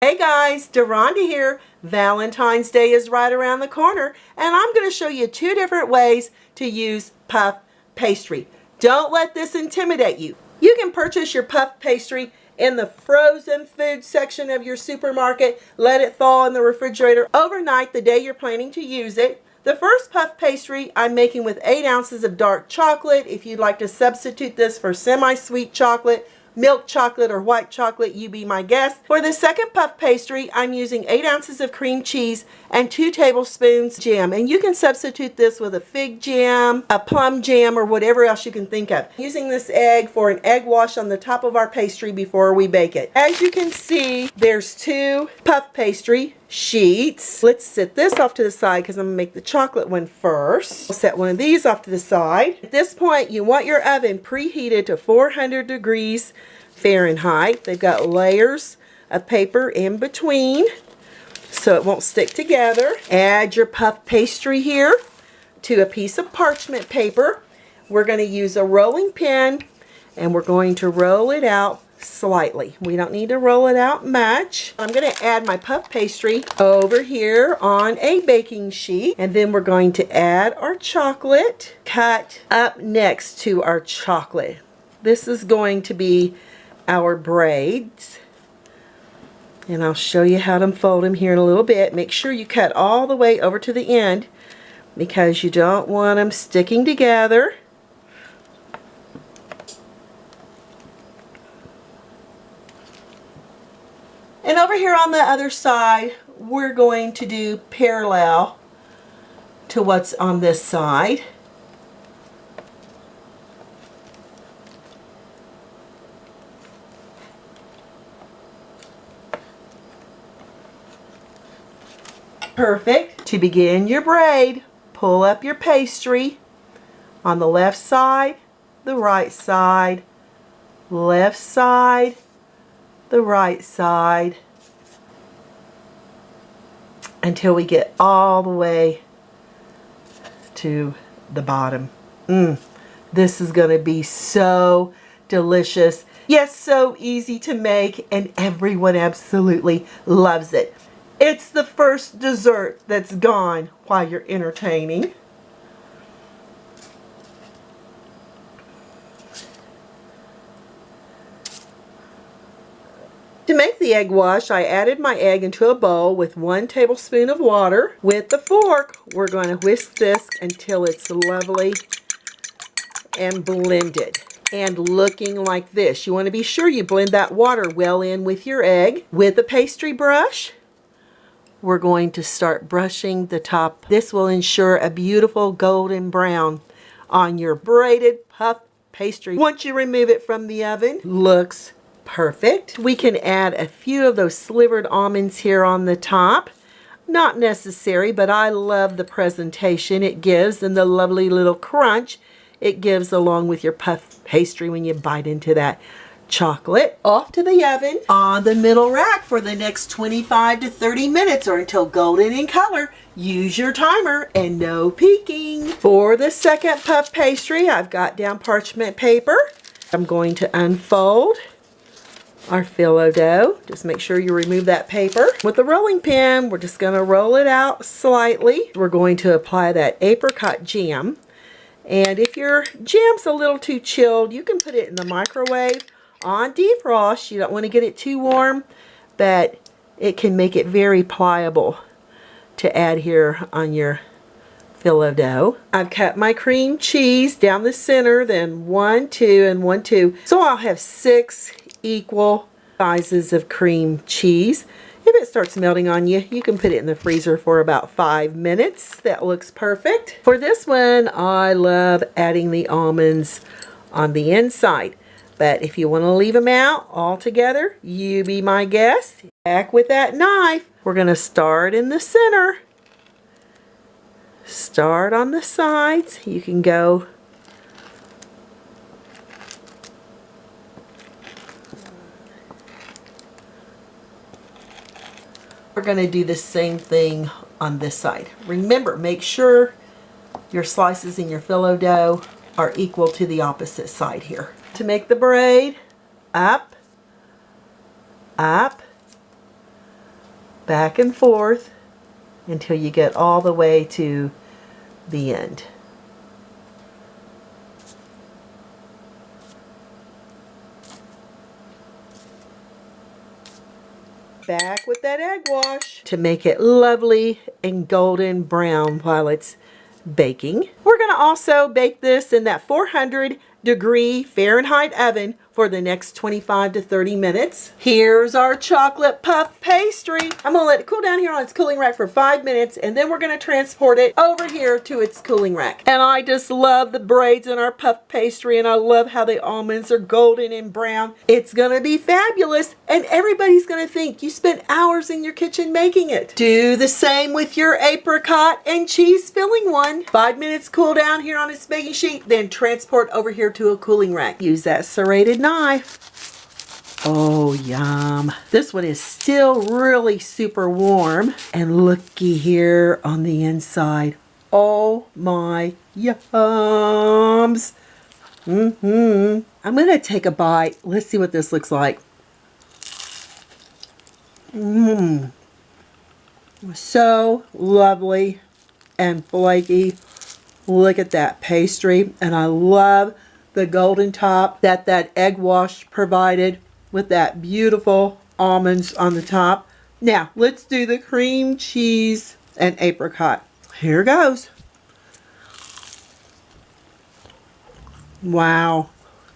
Hey guys, Deronda here. Valentine's Day is right around the corner, and I'm going to show you 2 different ways to use puff pastry. Don't let this intimidate you. You can purchase your puff pastry in the frozen food section of your supermarket. Let it thaw in the refrigerator overnight the day you're planning to use it. The first puff pastry I'm making with 8 ounces of dark chocolate. If you'd like to substitute this for semi-sweet chocolate, milk chocolate, or white chocolate, you be my guest. For the second puff pastry, I'm using 8 ounces of cream cheese and 2 tablespoons jam. And you can substitute this with a fig jam, a plum jam, or whatever else you can think of. Using this egg for an egg wash on the top of our pastry before we bake it. As you can see, there's 2 puff pastry sheets. Let's set this off to the side because I'm going to make the chocolate one first. We'll set one of these off to the side. At this point, you want your oven preheated to 400 degrees Fahrenheit. They've got layers of paper in between so it won't stick together. Add your puff pastry here to a piece of parchment paper. We're going to use a rolling pin and we're going to roll it out slightly. We don't need to roll it out much. I'm going to add my puff pastry over here on a baking sheet, and then we're going to add our chocolate cut up next to our chocolate. This is going to be our braids, and I'll show you how to unfold them here in a little bit. Make sure you cut all the way over to the end because you don't want them sticking together. And over here on the other side, we're going to do parallel to what's on this side. Perfect. To begin your braid, pull up your pastry on the left side, the right side, left side, the right side, until we get all the way to the bottom. This is going to be so delicious. Yes, so easy to make, and everyone absolutely loves it. It's the first dessert that's gone while you're entertaining. To make the egg wash, I added my egg into a bowl with 1 tablespoon of water. With the fork, we're going to whisk this until it's lovely and blended and looking like this. You want to be sure you blend that water well in with your egg. With the pastry brush, we're going to start brushing the top. This will ensure a beautiful golden brown on your braided puff pastry. Once you remove it from the oven, looks perfect. We can add a few of those slivered almonds here on the top. Not necessary, but I love the presentation it gives and the lovely little crunch it gives along with your puff pastry when you bite into that chocolate. Off to the oven on the middle rack for the next 25 to 30 minutes or until golden in color. Use your timer and no peeking. For the second puff pastry, I've got down parchment paper. I'm going to unfold our phyllo dough. Just make sure you remove that paper. With the rolling pin, we're just going to roll it out slightly. We're going to apply that apricot jam. And if your jam's a little too chilled, you can put it in the microwave on defrost. You don't want to get it too warm, but it can make it very pliable to add here on your phyllo dough. I've cut my cream cheese down the center, then 1, 2, and 1, 2. So I'll have 6 equal sizes of cream cheese. If it starts melting on you, you can put it in the freezer for about 5 minutes. That looks perfect. For this one, I love adding the almonds on the inside. But if you want to leave them out altogether, you be my guest. Back with that knife. We're going to start in the center. Start on the sides. You can go we're going to do the same thing on this side. Remember, make sure your slices in your phyllo dough are equal to the opposite side here. To make the braid, up, up, back and forth until you get all the way to the end. Back with that egg wash to make it lovely and golden brown while it's baking. We're going to also bake this in that 400-degree Fahrenheit oven for the next 25 to 30 minutes. Here's our chocolate puff pastry. I'm going to let it cool down here on its cooling rack for 5 minutes, and then we're going to transport it over here to its cooling rack. And I just love the braids in our puff pastry, and I love how the almonds are golden and brown. It's going to be fabulous, and everybody's going to think you spent hours in your kitchen making it. Do the same with your apricot and cheese filling one. 5 minutes cool down here on its baking sheet, then transport over here to a cooling rack. Use that serrated knife. Oh, yum. This one is still really super warm. And looky here on the inside. Oh my yums. I'm going to take a bite. Let's see what this looks like. So lovely and flaky. Look at that pastry. And I love the golden top that egg wash provided with that beautiful almonds on the top. Now, let's do the cream cheese and apricot. Here goes. Wow.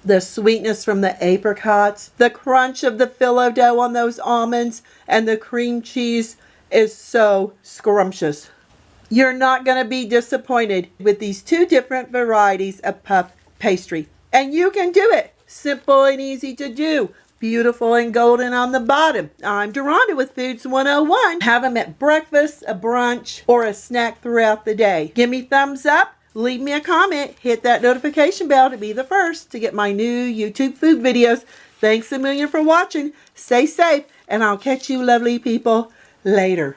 The sweetness from the apricots, the crunch of the phyllo dough on those almonds, and the cream cheese is so scrumptious. You're not going to be disappointed with these two different varieties of puff pastry. And you can do it. Simple and easy to do. Beautiful and golden on the bottom. I'm Deronda with Foods 101. Have them at breakfast, a brunch, or a snack throughout the day. Give me thumbs up. Leave me a comment. Hit that notification bell to be the first to get my new YouTube food videos. Thanks a million for watching. Stay safe, and I'll catch you lovely people later.